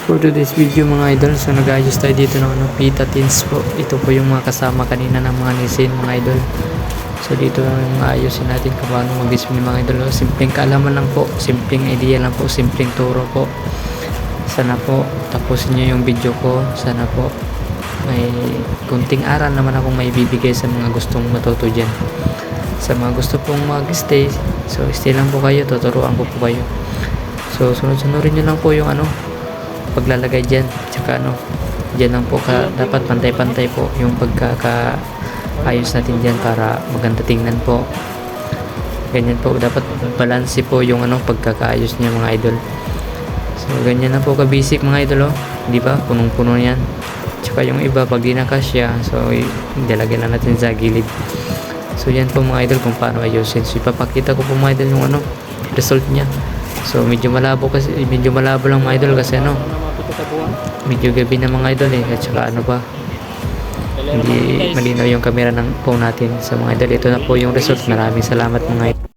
For today's video mga idol, so nag-ayos tayo dito ng pita tins po. Ito po yung mga kasama kanina ng mga nisin mga idol. So dito yung ayusin natin kung paano mag-display mga idol. Simpleng kaalaman lang po, simpleng idea lang po, simpleng turo po. Sana po tapusin nyo yung video ko. Sana po may kunting aral naman akong may bibigay sa mga gustong matuto dyan. Sa mga gusto pong mag-stay, so stay lang po kayo, tuturuan ko po kayo. So sunod-sunurin nyo lang po yung paglalagay dyan, tsaka dyan lang po dapat pantay-pantay po yung pagkakaayos natin dyan para maganda tingnan po. Ganyan po, dapat balance po yung pagkakaayos niya mga idol. So ganyan na po ka-basic mga idol, di ba? Punong-puno yan. Tsaka yung iba pag di na kasya, so ilagay lang natin sa gilid. So yan po mga idol kung paano ayusin. So ipapakita ko po mga idol yung result niya. So medyo malabo lang mga idol kasi medyo gabi na mga idol at saka hindi malinaw yung camera ng phone natin. Sa mga idol, ito na po yung result. Maraming salamat mga idol.